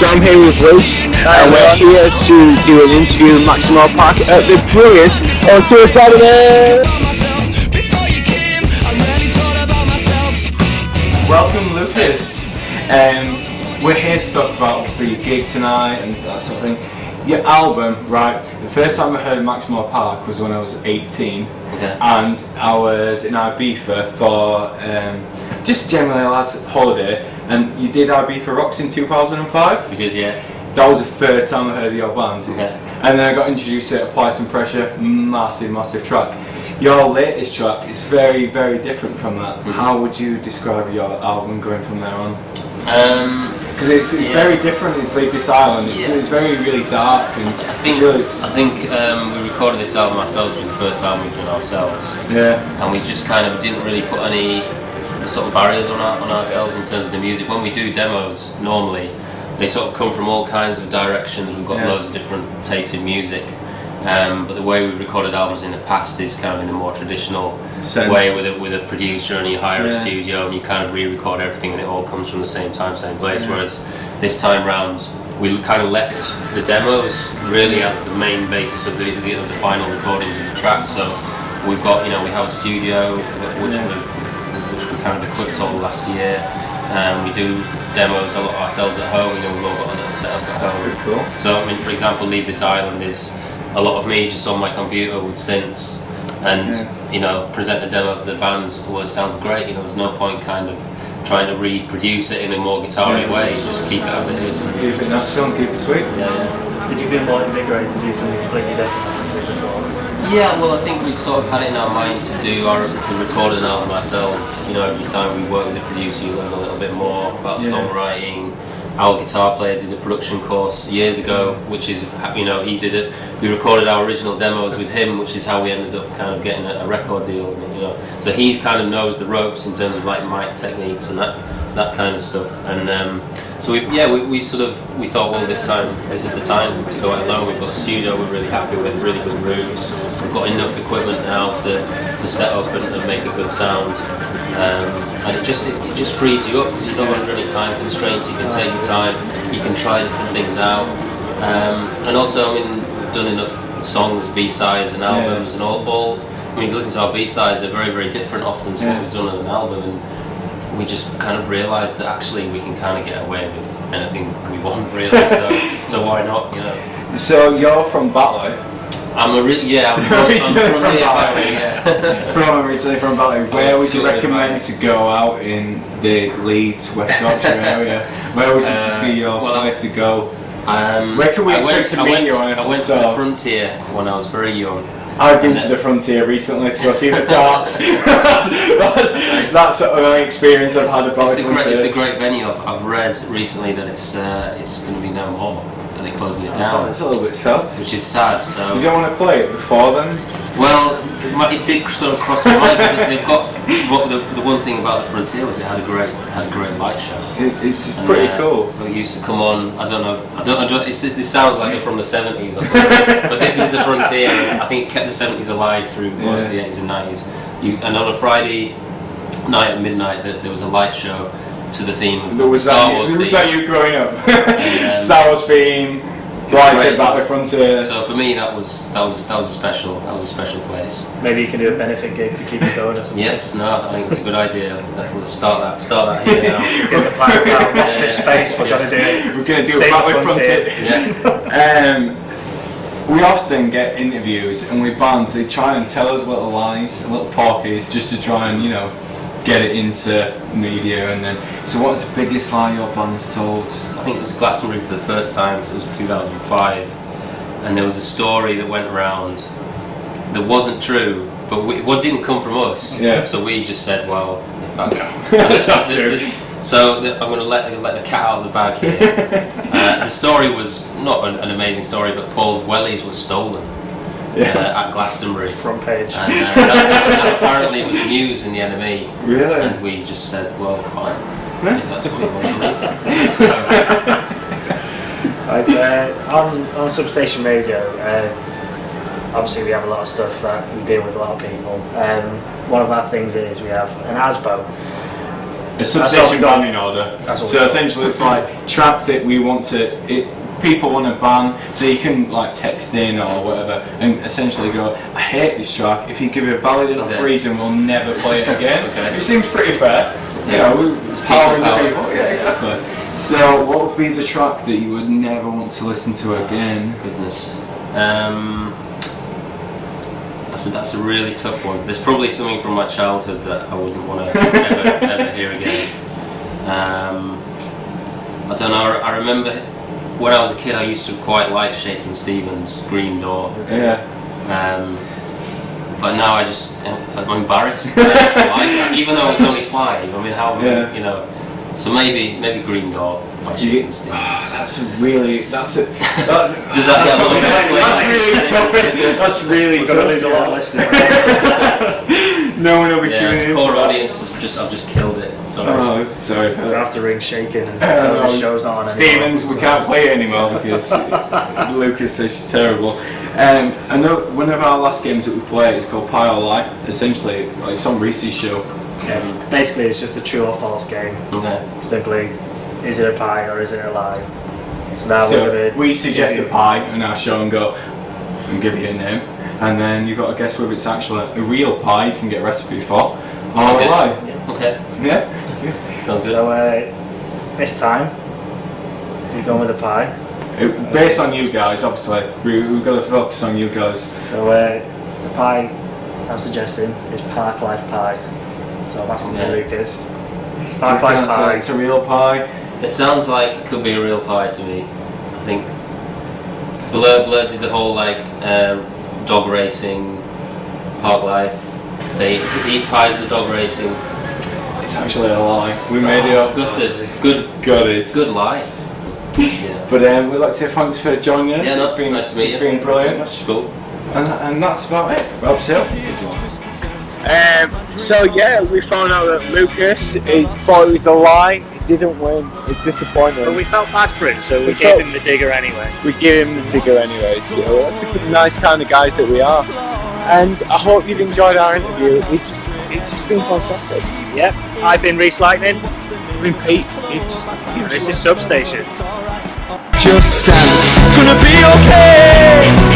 So I'm here with Luce, and we're here to do an interview with Maximo Park at the brilliant O2 Academy. Welcome, Lucas. We're here to talk about obviously your gig tonight and that sort of thing. Your album, right? The first time I heard of Maximo Park was when I was 18, and I was in Ibiza for just generally a last holiday. And you did Ibiza Rocks in 2005? We did, yeah. That was the first time I heard of your band. And then I got introduced to Apply Some Pressure, massive track. Your latest track is very, very different from that. Mm-hmm. How would you describe your album going from there on? Because it's very different. It's Leave This Island. It's very really dark. And I think we recorded this album ourselves. It was the first album we've done ourselves. Yeah. And we just kind of didn't really put any sort of barriers on ourselves in terms of the music. When we do demos, normally they sort of come from all kinds of directions. We've got loads of different tastes in music. But the way we've recorded albums in the past is kind of in a more traditional way with a producer, and you hire a studio and you kind of re-record everything and it all comes from the same time, same place. Whereas this time round we kind of left the demos really as the main basis of the final recordings of the track. So we've got, we have a studio which we kind of equipped all last year. We do demos a lot ourselves at home. We've all got a little setup at home. Pretty cool. So I mean, for example, Leave This Island is a lot of me just on my computer with synths and present the demos to the band. Well, it sounds great. There's no point kind of trying to reproduce it in a more guitar-y way. Just keep it as it is. Keep it natural and keep it sweet. Yeah. Did you feel more invigorated to do something completely different than you did before? Yeah, well, I think we sort of had it in our mind to record an album ourselves. Every time we work with a producer, you learn a little bit more about songwriting. Our guitar player did a production course years ago, which is, he did it. We recorded our original demos with him, which is how we ended up kind of getting a record deal. So he kind of knows the ropes in terms of like mic techniques and that kind of stuff. And so we thought, well, this is the time to go out alone. We've got a studio we're really happy with, really good rooms. We've got enough equipment now to set up and make a good sound. And it just frees you up because you're not under any time constraints. You can take your time, you can try different things out, and also, we've done enough songs, B-sides and albums, and all. If you listen to our B-sides, they're very, very different often to what we've done on an album, and we just kind of realised that actually we can kind of get away with anything we want, really. So why not? So you're from Batley. I'm originally from Batley. Where would you recommend to go out in the Leeds, West Yorkshire area? Where would be your place to go? Where can we expect to meet you? I went to the Frontier when I was very young. I've been to the Frontier recently to go see the darts. That's sort of an experience I've had about the Frontier. It's a great venue. I've read recently that it's going to be no more. They're closing it down. It's a little bit sad. Which is sad. So you don't want to play it before then? Well, it did sort of cross my mind because they've got the one thing about the Frontier was it had a great light show. It's pretty cool. It used to come on. I don't know. This sounds like it's from the 70s or something, but this is the Frontier. I think it kept the 70s alive through most of the 80s and 90s. And on a Friday night at midnight, there was a light show to the theme of Star Wars. Was that you growing up? Star Wars theme, flights about the Frontier. So for me, that was a special place. Maybe you can do a benefit gig to keep it going or something. Yes, I think it's a good idea. Let's start that here now. Get the plans out. Watch this space. We're gonna do it. We're gonna do it about the Frontier. Yeah. We often get interviews, and with bands, they try and tell us little lies, little porkies, just to try and get it into media. And then, so what's the biggest lie your band's told? I think it was Glastonbury for the first time, so it was 2005, and there was a story that went around that wasn't true, but what didn't come from us. So we just said, well, if that's not true. So I'm going to let the cat out of the bag here. The story was not an amazing story, but Paul's wellies were stolen. At Glastonbury. Front page. And that apparently was news in the NME. Really? And we just said, well, fine. If that's what you want to do. On Substation Radio, obviously we have a lot of stuff that we deal with a lot of people. One of our things is we have an ASBO. A substation got. banning order. That's what we So got. essentially, it's like tracks that we want to. People want to ban, so you can like text in or whatever, and essentially go, "I hate this track. If you give it a valid enough reason, we'll never play it again." Okay. It seems pretty fair. You know, it's power in the people. Yeah, exactly. So, what would be the track that you would never want to listen to again? Goodness. That's a really tough one. There's probably something from my childhood that I wouldn't want to ever hear again. I don't know. I remember when I was a kid, I used to quite like Shaking Stevens' Green Door. Yeah. But now I'm embarrassed. I used to like that, even though I was only 5. I mean, how you know? So maybe Green Door by Shaking Stevens. That's really. Does that get a little bit? That's really We're tough. going to lose a lot of listeners. No one will be tuning in. Core audience, I've just killed it. Sorry. Oh, sorry. We'll have to ring Shaking and tell the show's not on anymore. Stevens, we can't play it anymore because Lucas says she's terrible. I know one of our last games that we played is called Pie or Lie. Essentially, it's on Reese's show. Basically, it's just a true or false game. Okay. Simply, is it a pie or is it a lie? So now we're gonna we suggest a pie on our show and go and give you a name, and then you've got to guess whether it's actually a real pie you can get a recipe for, or a lie. Okay. Yeah. Sounds good. So this time, we're going with a pie. Based on you guys, obviously, we've got to focus on you guys. So the pie I'm suggesting is Park Life Pie. So I'm asking you, Lucas. Park Life Pie. It's a real pie. It sounds like it could be a real pie to me. I think Blur did the whole dog racing, Park Life. They eat pies at dog racing. It's actually a lie. We made it up. Gutted. Good. Got it. Good lie. Yeah. But we'd like to say thanks for joining us. Yeah, no, it's been nice to meet you. It's been brilliant. Cool. And that's about it. Rob's Hill. So yeah, we found out that Lucas he thought it was a lie. He didn't win. It's disappointing. But we felt bad for him, so we We gave felt- him the digger anyway. We give him the digger anyway. So that's a good, nice kind of guys that we are. And I hope you've enjoyed our interview. It's just been fantastic. Yep. I've been Reese Lightning. I mean, Pete, it's This is Substation. Just dance, gonna be okay.